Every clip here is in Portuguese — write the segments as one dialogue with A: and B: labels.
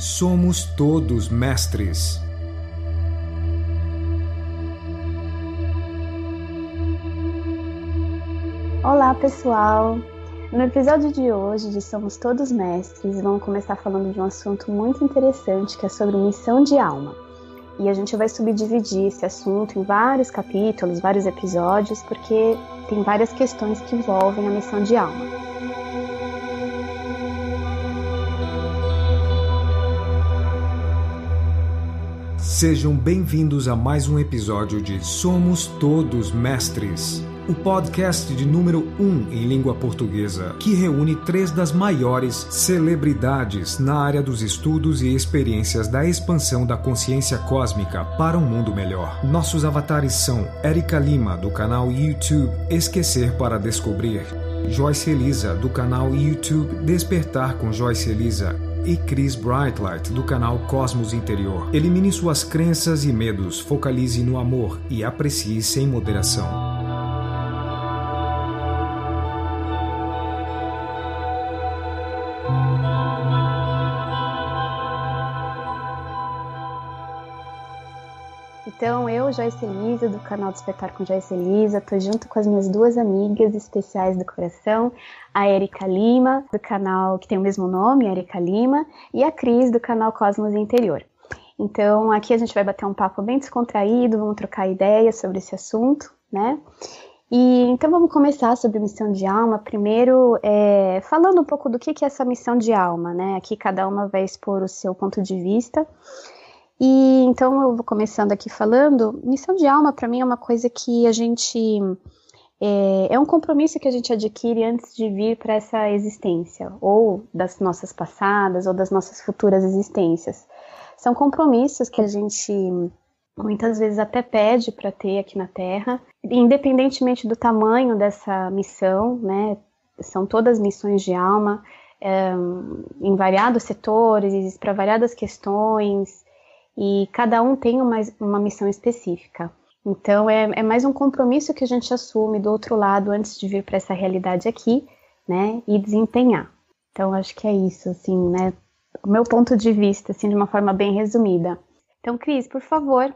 A: Somos Todos Mestres.
B: Olá, pessoal! No episódio de hoje de Somos Todos Mestres, vamos começar falando de um assunto muito interessante que é sobre missão de alma. E a gente vai subdividir esse assunto em vários capítulos, vários episódios, porque tem várias questões que envolvem a missão de alma.
A: Sejam bem-vindos a mais um episódio de Somos Todos Mestres, o podcast de número 1 em língua portuguesa, que reúne 3 das maiores celebridades na área dos estudos e experiências da expansão da consciência cósmica para um mundo melhor. Nossos avatares são Érica Lima, do canal YouTube Esquecer para Descobrir, Joyce Elisa, do canal YouTube Despertar com Joyce Elisa, e Chris Brightlight, do canal Cosmos Interior. Elimine suas crenças e medos, focalize no amor e aprecie sem moderação.
B: Então, eu, Joyce Elisa, do canal Despertar com Joyce Elisa, estou junto com as minhas 2 amigas especiais do coração, a Érica Lima, do canal que tem o mesmo nome, Érica Lima, e a Cris, do canal Cosmos Interior. Então, aqui a gente vai bater um papo bem descontraído, vamos trocar ideias sobre esse assunto, né? E então vamos começar sobre missão de alma, primeiro falando um pouco do que é essa missão de alma, né? Aqui cada uma vai expor o seu ponto de vista. E então eu vou começando aqui falando, missão de alma para mim é uma coisa que a gente, é um compromisso que a gente adquire antes de vir para essa existência, ou das nossas passadas, ou das nossas futuras existências. São compromissos que a gente muitas vezes até pede para ter aqui na Terra, independentemente do tamanho dessa missão, né? São todas missões de alma, em variados setores, para variadas questões, e cada um tem uma missão específica. Então, é mais um compromisso que a gente assume do outro lado antes de vir para essa realidade aqui, né, e desempenhar. Então, acho que é isso, assim, né, o meu ponto de vista, assim, de uma forma bem resumida. Então, Cris, por favor.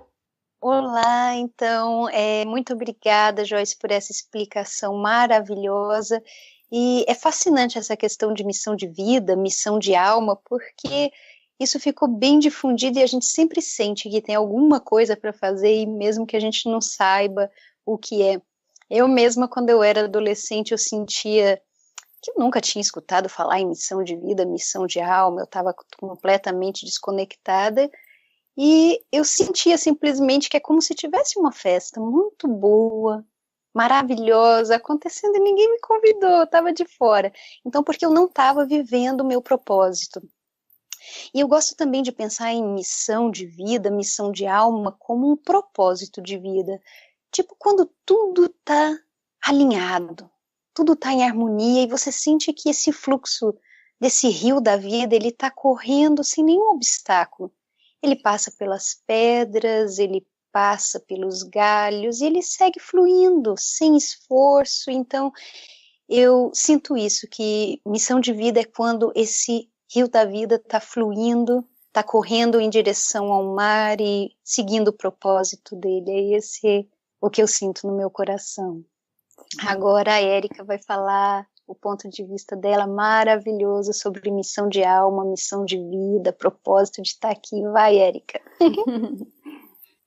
C: Olá, então, muito obrigada, Joyce, por essa explicação maravilhosa. E é fascinante essa questão de missão de vida, missão de alma, porque isso ficou bem difundido e a gente sempre sente que tem alguma coisa para fazer, e mesmo que a gente não saiba o que é. Eu mesma, quando eu era adolescente, eu sentia que eu nunca tinha escutado falar em missão de vida, missão de alma, eu estava completamente desconectada, e eu sentia simplesmente que é como se tivesse uma festa muito boa, maravilhosa, acontecendo e ninguém me convidou, eu estava de fora. Então, porque eu não estava vivendo o meu propósito. E eu gosto também de pensar em missão de vida, missão de alma, como um propósito de vida. Tipo quando tudo está alinhado, tudo está em harmonia e você sente que esse fluxo desse rio da vida, ele está correndo sem nenhum obstáculo. Ele passa pelas pedras, ele passa pelos galhos e ele segue fluindo, sem esforço. Então, eu sinto isso, que missão de vida é quando esse rio da vida está fluindo, está correndo em direção ao mar e seguindo o propósito dele. É esse o que eu sinto no meu coração. Agora a Érica vai falar o ponto de vista dela maravilhoso sobre missão de alma, missão de vida, propósito de estar aqui. Vai, Érica.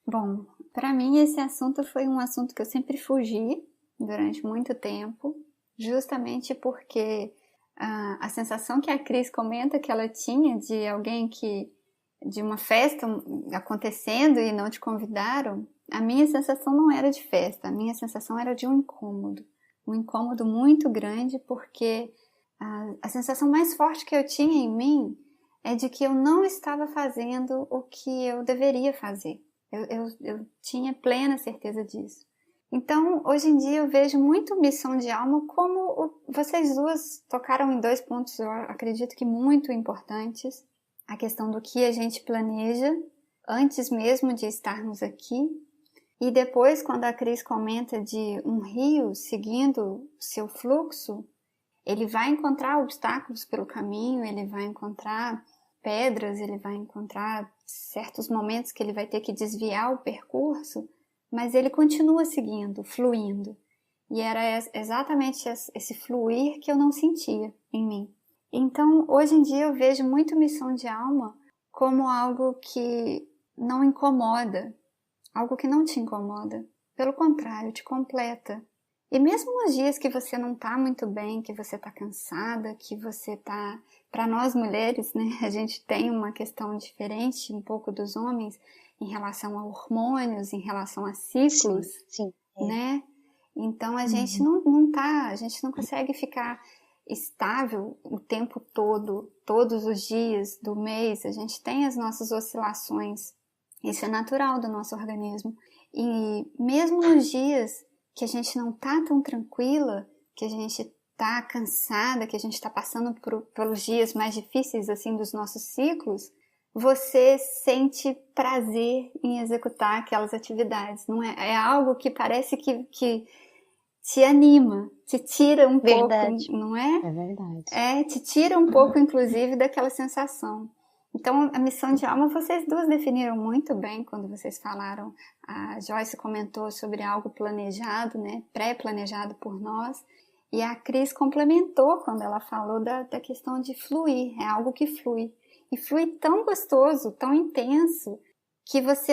D: Bom, para mim esse assunto foi um assunto que eu sempre fugi durante muito tempo, justamente porque a sensação que a Cris comenta que ela tinha de alguém de uma festa acontecendo e não te convidaram, a minha sensação não era de festa, a minha sensação era de um incômodo muito grande, porque a sensação mais forte que eu tinha em mim é de que eu não estava fazendo o que eu deveria fazer. Eu tinha plena certeza disso. Então, hoje em dia eu vejo muito missão de alma como vocês duas tocaram em 2 pontos, eu acredito que muito importantes. A questão do que a gente planeja antes mesmo de estarmos aqui. E depois, quando a Cris comenta de um rio seguindo seu fluxo, ele vai encontrar obstáculos pelo caminho, ele vai encontrar pedras, ele vai encontrar certos momentos que ele vai ter que desviar o percurso, mas ele continua seguindo, fluindo. E era exatamente esse fluir que eu não sentia em mim. Então, hoje em dia eu vejo muito missão de alma como algo que não incomoda, algo que não te incomoda. Pelo contrário, te completa. E mesmo nos dias que você não está muito bem, que você está cansada, que você está... Para nós mulheres, né, a gente tem uma questão diferente um pouco dos homens em relação a hormônios, em relação a ciclos,
C: sim,
D: né? Então a gente a gente não consegue ficar estável o tempo todo, todos os dias do mês. A gente tem as nossas oscilações. Isso é natural do nosso organismo. E mesmo nos dias que a gente não tá tão tranquila, que a gente tá cansada, que a gente está passando pelos dias mais difíceis assim dos nossos ciclos, você sente prazer em executar aquelas atividades. Não é? É algo que parece que te anima, te tira um pouco, não é?
B: É verdade.
D: Te tira um pouco, inclusive, daquela sensação. Então, a missão de alma, vocês duas definiram muito bem quando vocês falaram. A Joyce comentou sobre algo planejado, né? Pré-planejado por nós. E a Cris complementou quando ela falou da questão de fluir. É algo que flui. E flui tão gostoso, tão intenso, que você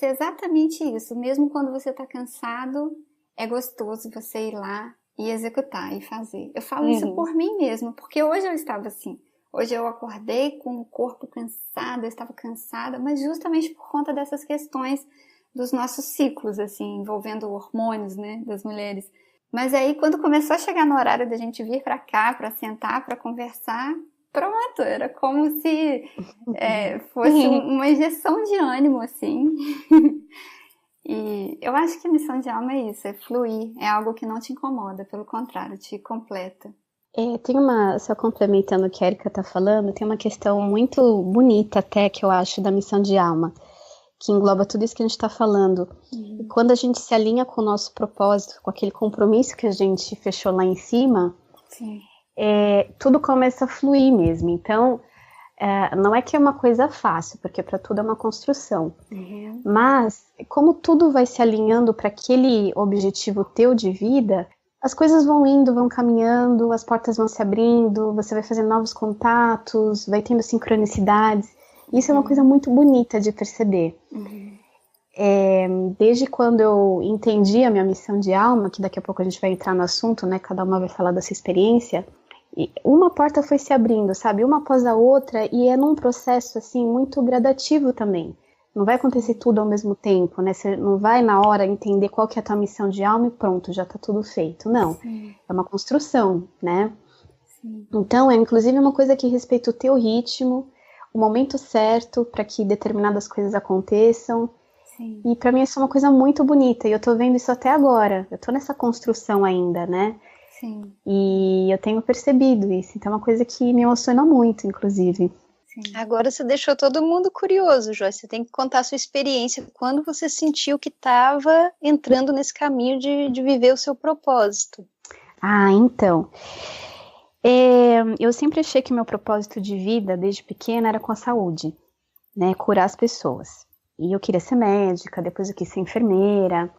D: é exatamente isso. Mesmo quando você está cansado, é gostoso você ir lá e executar e fazer. Eu falo isso por mim mesma, porque hoje eu estava assim. Hoje eu acordei com o corpo cansado, eu estava cansada, mas justamente por conta dessas questões dos nossos ciclos, assim, envolvendo hormônios, né, das mulheres. Mas aí, quando começou a chegar no horário da gente vir para cá, para sentar, para conversar, pronto, era como se fosse uma injeção de ânimo, assim. E eu acho que a missão de alma é isso, é fluir, é algo que não te incomoda, pelo contrário, te completa.
B: Só complementando o que a Erika está falando, tem uma questão muito bonita até que eu acho da missão de alma, que engloba tudo isso que a gente está falando. E quando a gente se alinha com o nosso propósito, com aquele compromisso que a gente fechou lá em cima, tudo começa a fluir mesmo. Então, não é que é uma coisa fácil, porque para tudo é uma construção. Mas, como tudo vai se alinhando para aquele objetivo teu de vida, as coisas vão indo, vão caminhando, as portas vão se abrindo, você vai fazendo novos contatos, vai tendo sincronicidades. Isso é uma coisa muito bonita de perceber. Desde quando eu entendi a minha missão de alma, que daqui a pouco a gente vai entrar no assunto, né? Cada uma vai falar da sua experiência. E uma porta foi se abrindo, sabe? Uma após a outra, e é num processo, assim, muito gradativo também. Não vai acontecer tudo ao mesmo tempo, né? Você não vai na hora entender qual que é a tua missão de alma e pronto, já tá tudo feito. Não, é uma construção, né? Então, é inclusive uma coisa que respeita o teu ritmo, o momento certo para que determinadas coisas aconteçam. E para mim isso é uma coisa muito bonita, e eu tô vendo isso até agora. Eu tô nessa construção ainda, né? E eu tenho percebido isso, então é uma coisa que me emociona muito, inclusive.
C: Agora você deixou todo mundo curioso, Joyce. Você tem que contar a sua experiência, quando você sentiu que estava entrando nesse caminho de viver o seu propósito.
B: Então, eu sempre achei que meu propósito de vida, desde pequena, era com a saúde, né, curar as pessoas. E eu queria ser médica, depois eu quis ser enfermeira,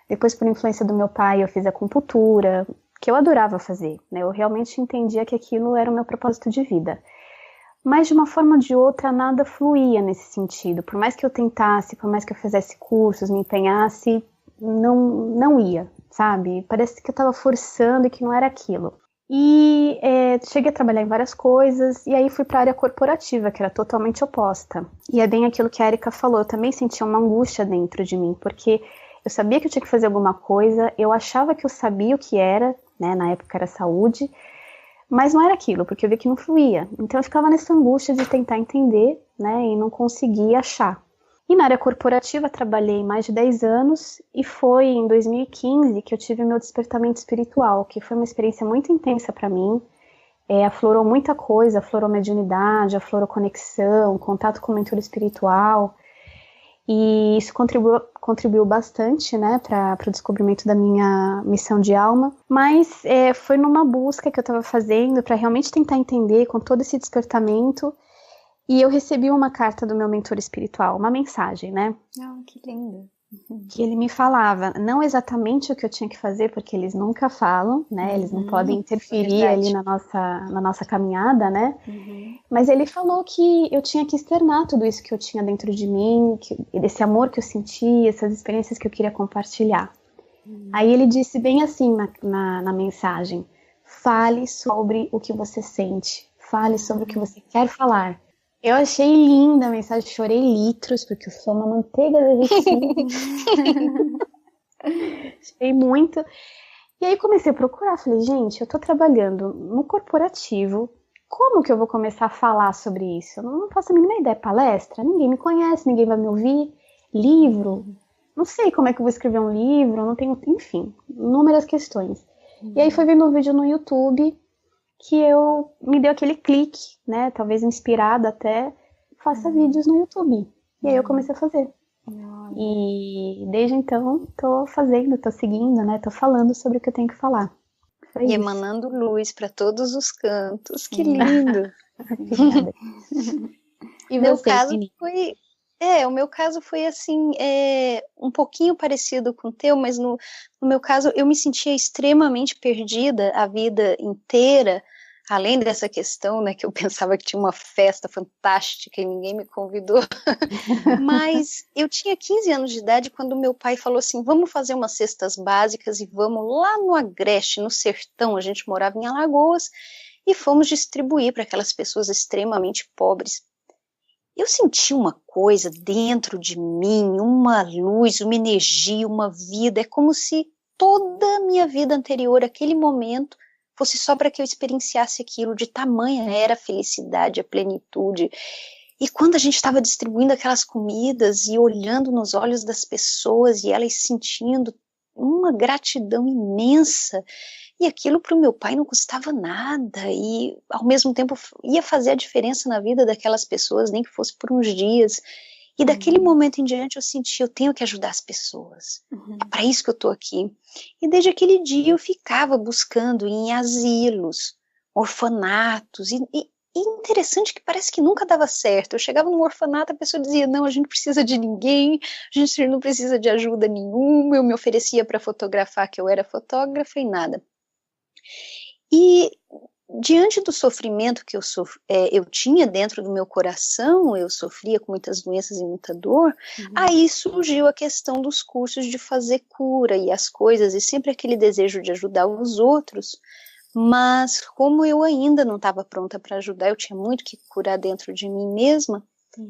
B: depois por influência do meu pai eu fiz acupuntura, que eu adorava fazer, né, eu realmente entendia que aquilo era o meu propósito de vida. Mas de uma forma ou de outra nada fluía nesse sentido, por mais que eu tentasse, por mais que eu fizesse cursos, me empenhasse, não ia, sabe, parece que eu estava forçando e que não era aquilo. E cheguei a trabalhar em várias coisas, e aí fui para a área corporativa, que era totalmente oposta. E é bem aquilo que a Erika falou, eu também sentia uma angústia dentro de mim, porque eu sabia que eu tinha que fazer alguma coisa, eu achava que eu sabia o que era, né, na época era saúde, mas não era aquilo, porque eu vi que não fluía. Então eu ficava nessa angústia de tentar entender, né, e não conseguia achar. E na área corporativa trabalhei mais de 10 anos e foi em 2015 que eu tive meu despertamento espiritual, que foi uma experiência muito intensa para mim. Aflorou muita coisa, aflorou mediunidade, aflorou conexão, contato com o mentor espiritual. E isso contribuiu bastante, né, para o descobrimento da minha missão de alma. Mas foi numa busca que eu estava fazendo para realmente tentar entender com todo esse despertamento. E eu recebi uma carta do meu mentor espiritual, uma mensagem, né?
D: Que lindo.
B: Que ele me falava, não exatamente o que eu tinha que fazer, porque eles nunca falam, né? Eles não podem interferir ali na nossa caminhada, né? Mas ele falou que eu tinha que externar tudo isso que eu tinha dentro de mim, esse amor que eu sentia, essas experiências que eu queria compartilhar. Aí ele disse bem assim na mensagem, fale sobre o que você sente, fale sobre o que você quer falar. Eu achei linda a mensagem, chorei litros, porque eu sou uma manteiga derretida. Chorei muito. E aí comecei a procurar, falei, gente, eu tô trabalhando no corporativo, como que eu vou começar a falar sobre isso? Eu não faço a mínima ideia, palestra? Ninguém me conhece, ninguém vai me ouvir. Livro? Não sei como é que eu vou escrever um livro, não tenho, enfim, inúmeras questões. E aí foi vendo um vídeo no YouTube que me deu aquele clique, né, talvez inspirada até, faça vídeos no YouTube. E aí eu comecei a fazer. E desde então tô fazendo, tô seguindo, né, tô falando sobre o que eu tenho que falar. Foi
C: e
B: isso.
C: Emanando luz para todos os cantos, que lindo!
B: Obrigada. E
C: Meu
B: você,
C: caso
B: Nini?
C: o meu caso foi assim, um pouquinho parecido com o teu, mas no meu caso eu me sentia extremamente perdida a vida inteira, além dessa questão, né, que eu pensava que tinha uma festa fantástica e ninguém me convidou, mas eu tinha 15 anos de idade quando meu pai falou assim, vamos fazer umas cestas básicas e vamos lá no Agreste, no sertão, a gente morava em Alagoas, e fomos distribuir para aquelas pessoas extremamente pobres. Eu senti uma coisa dentro de mim, uma luz, uma energia, uma vida. É como se toda a minha vida anterior, aquele momento, fosse só para que eu experienciasse aquilo. De tamanha era a felicidade, a plenitude. E quando a gente estava distribuindo aquelas comidas e olhando nos olhos das pessoas e elas sentindo uma gratidão imensa, e aquilo para o meu pai não custava nada, e ao mesmo tempo ia fazer a diferença na vida daquelas pessoas, nem que fosse por uns dias. E daquele momento em diante eu senti, eu tenho que ajudar as pessoas. É para isso que eu estou aqui. E desde aquele dia eu ficava buscando em asilos, orfanatos, e interessante que parece que nunca dava certo. Eu chegava num orfanato, a pessoa dizia, não, a gente não precisa de ninguém, a gente não precisa de ajuda nenhuma. Eu me oferecia para fotografar, que eu era fotógrafa, e nada. E diante do sofrimento que eu tinha dentro do meu coração, eu sofria com muitas doenças e muita dor, aí surgiu a questão dos cursos de fazer cura e as coisas, e sempre aquele desejo de ajudar os outros, mas como eu ainda não estava pronta para ajudar, eu tinha muito que curar dentro de mim mesma,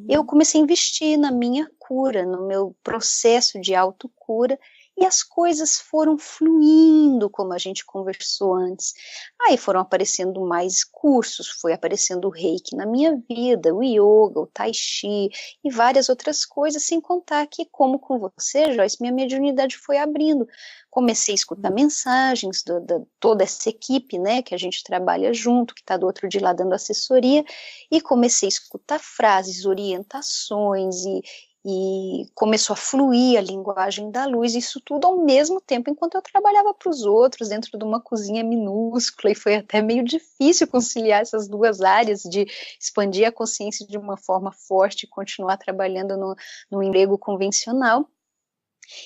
C: eu comecei a investir na minha cura, no meu processo de autocura, e as coisas foram fluindo, como a gente conversou antes. Aí foram aparecendo mais cursos, foi aparecendo o reiki na minha vida, o yoga, o tai chi e várias outras coisas, sem contar que, como com você, Joyce, minha mediunidade foi abrindo. Comecei a escutar mensagens de toda essa equipe, né, que a gente trabalha junto, que está do outro de lá dando assessoria, e comecei a escutar frases, orientações e começou a fluir a linguagem da luz, isso tudo ao mesmo tempo, enquanto eu trabalhava para os outros, dentro de uma cozinha minúscula, e foi até meio difícil conciliar essas duas áreas, de expandir a consciência de uma forma forte e continuar trabalhando no emprego convencional.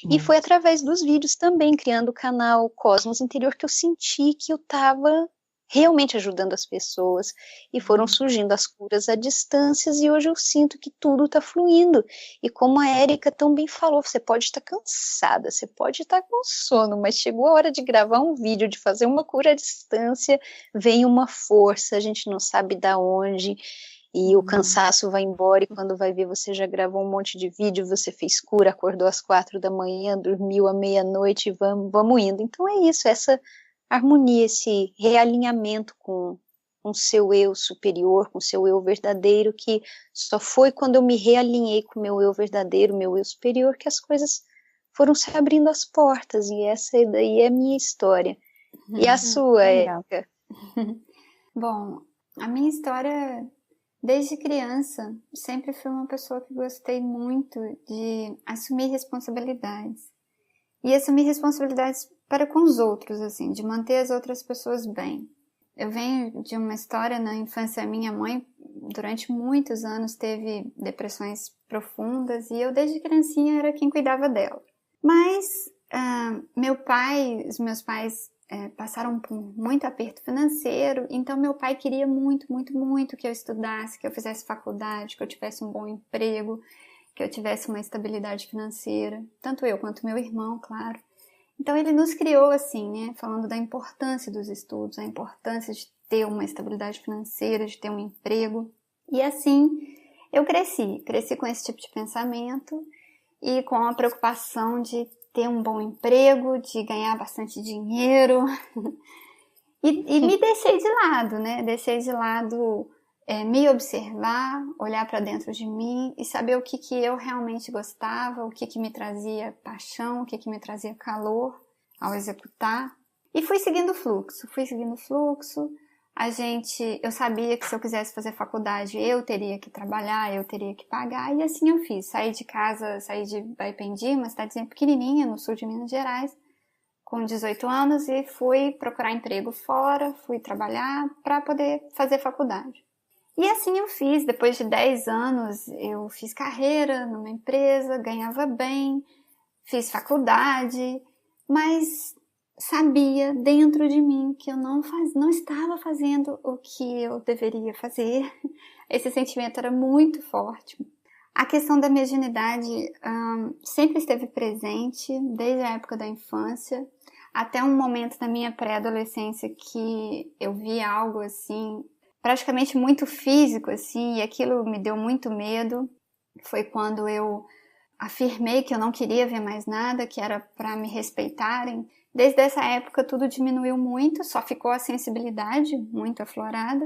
C: E foi através dos vídeos também, criando o canal Cosmos Interior, que eu senti que eu estava realmente ajudando as pessoas, e foram surgindo as curas à distância, e hoje eu sinto que tudo está fluindo, e como a Érica tão bem falou, você pode estar cansada, você pode estar com sono, mas chegou a hora de gravar um vídeo, de fazer uma cura à distância, vem uma força, a gente não sabe de onde, e o cansaço vai embora, e quando vai ver, você já gravou um monte de vídeo, você fez cura, acordou às 4 da manhã, dormiu à meia-noite, e vamos indo. Então é isso, essa harmonia, esse realinhamento com o seu eu superior, com o seu eu verdadeiro, que só foi quando eu me realinhei com o meu eu verdadeiro, meu eu superior, que as coisas foram se abrindo as portas, e essa daí é a minha história. E a sua, Érica?
D: Bom, a minha história, desde criança, sempre fui uma pessoa que gostei muito de assumir responsabilidades. E assumir responsabilidades para com os outros, assim, de manter as outras pessoas bem. Eu venho de uma história na infância, minha mãe durante muitos anos teve depressões profundas e eu desde criancinha era quem cuidava dela. Mas os meus pais passaram por muito aperto financeiro, então meu pai queria muito, muito, muito que eu estudasse, que eu fizesse faculdade, que eu tivesse um bom emprego, que eu tivesse uma estabilidade financeira, tanto eu quanto meu irmão, claro. Então ele nos criou assim, né, falando da importância dos estudos, a importância de ter uma estabilidade financeira, de ter um emprego. E assim eu cresci com esse tipo de pensamento e com a preocupação de ter um bom emprego, de ganhar bastante dinheiro. e me deixei de lado, né? Deixei de lado me observar, olhar para dentro de mim e saber o que eu realmente gostava, o que me trazia paixão, o que me trazia calor ao executar. E fui seguindo o fluxo. Eu sabia que se eu quisesse fazer faculdade, eu teria que trabalhar, eu teria que pagar, e assim eu fiz. Saí de Baipendi, uma cidadezinha pequenininha no sul de Minas Gerais, com 18 anos, e fui procurar emprego fora, fui trabalhar para poder fazer faculdade. E assim eu fiz. Depois de 10 anos, eu fiz carreira numa empresa, ganhava bem, fiz faculdade, mas sabia dentro de mim que eu não estava fazendo o que eu deveria fazer. Esse sentimento era muito forte. A questão da mediunidade sempre esteve presente, desde a época da infância, até um momento da minha pré-adolescência que eu vi algo assim, praticamente muito físico, assim, e aquilo me deu muito medo. Foi quando eu afirmei que eu não queria ver mais nada, que era para me respeitarem. Desde essa época tudo diminuiu muito, só ficou a sensibilidade muito aflorada,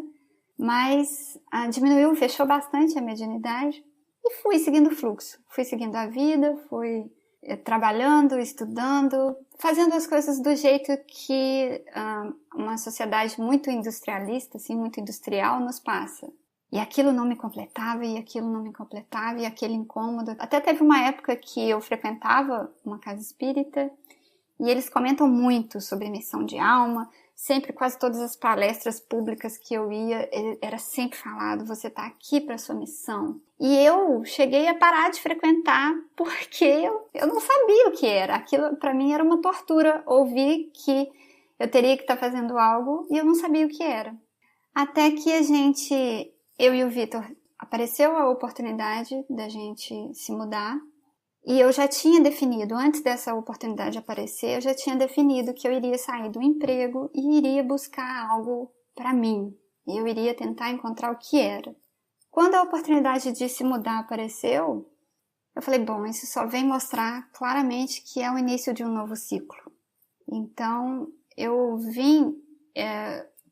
D: mas diminuiu, fechou bastante a mediunidade e fui seguindo o fluxo, fui seguindo a vida, fui trabalhando, estudando, fazendo as coisas do jeito que uma sociedade muito industrialista, assim, muito industrial nos passa. E aquilo não me completava, e aquele incômodo. Até teve uma época que eu frequentava uma casa espírita, e eles comentam muito sobre missão de alma. Sempre, quase todas as palestras públicas que eu ia, era sempre falado, você está aqui para sua missão. E eu cheguei a parar de frequentar porque eu não sabia o que era. Aquilo para mim era uma tortura, ouvir que eu teria que estar fazendo algo e eu não sabia o que era. Até que eu e o Vitor, apareceu a oportunidade da gente se mudar. E eu já tinha definido, antes dessa oportunidade aparecer, eu já tinha definido que eu iria sair do emprego e iria buscar algo para mim. E eu iria tentar encontrar o que era. Quando a oportunidade de se mudar apareceu, eu falei, bom, isso só vem mostrar claramente que é o início de um novo ciclo. Então, eu vim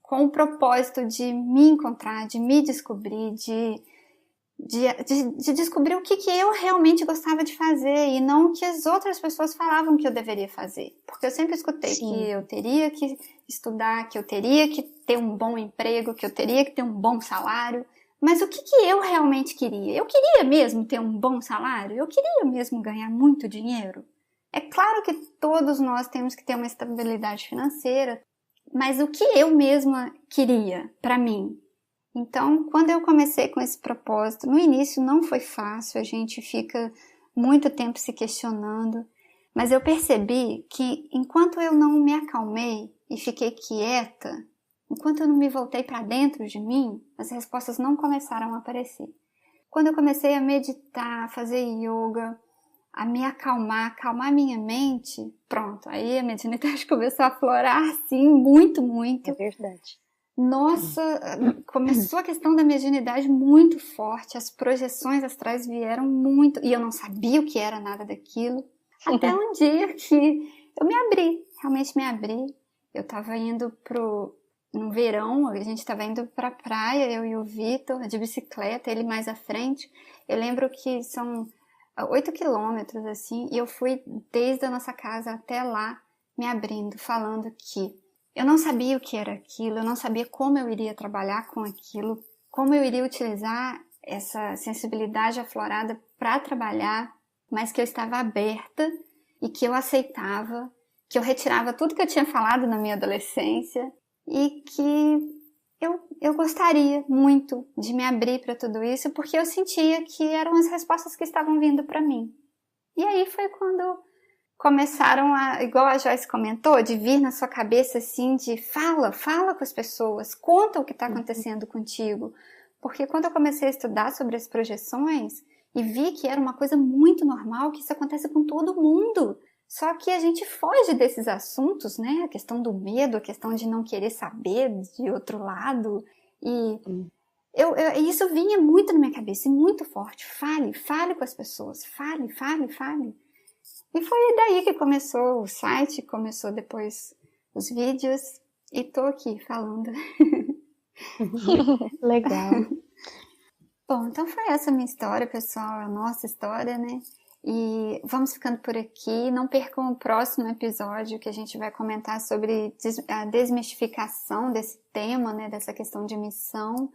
D: com o propósito de me encontrar, de me descobrir, de descobrir o que eu realmente gostava de fazer e não o que as outras pessoas falavam que eu deveria fazer. Porque eu sempre escutei que eu teria que estudar, que eu teria que ter um bom emprego, que eu teria que ter um bom salário. Mas o que eu realmente queria? Eu queria mesmo ter um bom salário? Eu queria mesmo ganhar muito dinheiro? É claro que todos nós temos que ter uma estabilidade financeira, mas o que eu mesma queria para mim? Então, quando eu comecei com esse propósito, no início não foi fácil, a gente fica muito tempo se questionando, mas eu percebi que enquanto eu não me acalmei e fiquei quieta, enquanto eu não me voltei para dentro de mim, as respostas não começaram a aparecer. Quando eu comecei a meditar, a fazer yoga, a me acalmar minha mente, pronto, aí a mediunidade começou a aflorar assim, muito, muito.
C: É verdade.
D: Nossa, começou a questão da mediunidade muito forte, as projeções astrais vieram muito, e eu não sabia o que era nada daquilo, até um dia que eu me abri, realmente me abri. Eu estava indo no verão, a gente estava indo para a praia, eu e o Vitor, de bicicleta, ele mais à frente. Eu lembro que são 8 quilômetros, assim, e eu fui desde a nossa casa até lá, me abrindo, falando que eu não sabia o que era aquilo, eu não sabia como eu iria trabalhar com aquilo, como eu iria utilizar essa sensibilidade aflorada para trabalhar, mas que eu estava aberta e que eu aceitava, que eu retirava tudo que eu tinha falado na minha adolescência e que eu gostaria muito de me abrir para tudo isso, porque eu sentia que eram as respostas que estavam vindo para mim. E aí foi quando começaram igual a Joyce comentou, de vir na sua cabeça assim, de fala com as pessoas, conta o que está acontecendo contigo. Porque quando eu comecei a estudar sobre as projeções e vi que era uma coisa muito normal, que isso acontece com todo mundo. Só que a gente foge desses assuntos, né? A questão do medo, a questão de não querer saber de outro lado. E isso vinha muito na minha cabeça, e muito forte. Fale com as pessoas, fale. E foi daí que começou o site, começou depois os vídeos, e tô aqui falando.
B: Legal.
D: Bom, então foi essa a minha história, pessoal, a nossa história, né? E vamos ficando por aqui. Não percam o próximo episódio, que a gente vai comentar sobre a desmistificação desse tema, né? Dessa questão de missão.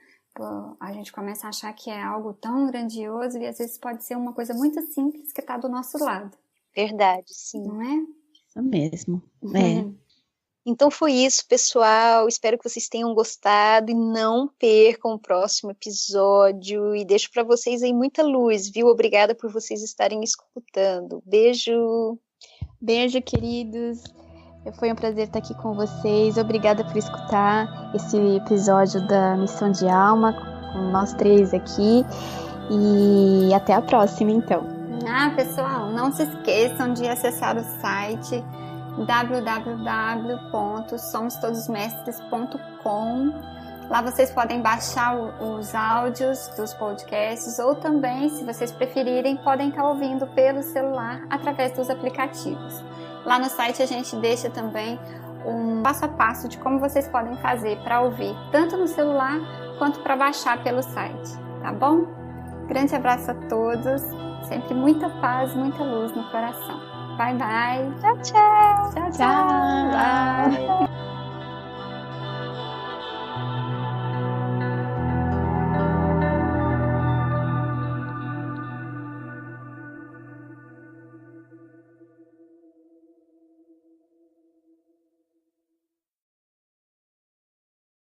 D: A gente começa a achar que é algo tão grandioso e às vezes pode ser uma coisa muito simples que está do nosso lado.
C: Verdade, sim.
D: Não é?
E: Isso mesmo.
C: Então foi isso, pessoal. Espero que vocês tenham gostado e não percam o próximo episódio. E deixo para vocês aí muita luz, viu? Obrigada por vocês estarem escutando. Beijo!
B: Beijo, queridos! Foi um prazer estar aqui com vocês. Obrigada por escutar esse episódio da Missão de Alma, com nós três aqui. E até a próxima, então.
D: Pessoal, não se esqueçam de acessar o site www.somostodosmestres.com. Lá vocês podem baixar os áudios dos podcasts, ou também, se vocês preferirem, podem estar ouvindo pelo celular através dos aplicativos. Lá no site a gente deixa também um passo a passo de como vocês podem fazer para ouvir, tanto no celular quanto para baixar pelo site, tá bom? Grande abraço a todos, sempre muita paz, muita luz no coração. Bye, bye.
C: Tchau, tchau.
D: Tchau, tchau. Bye.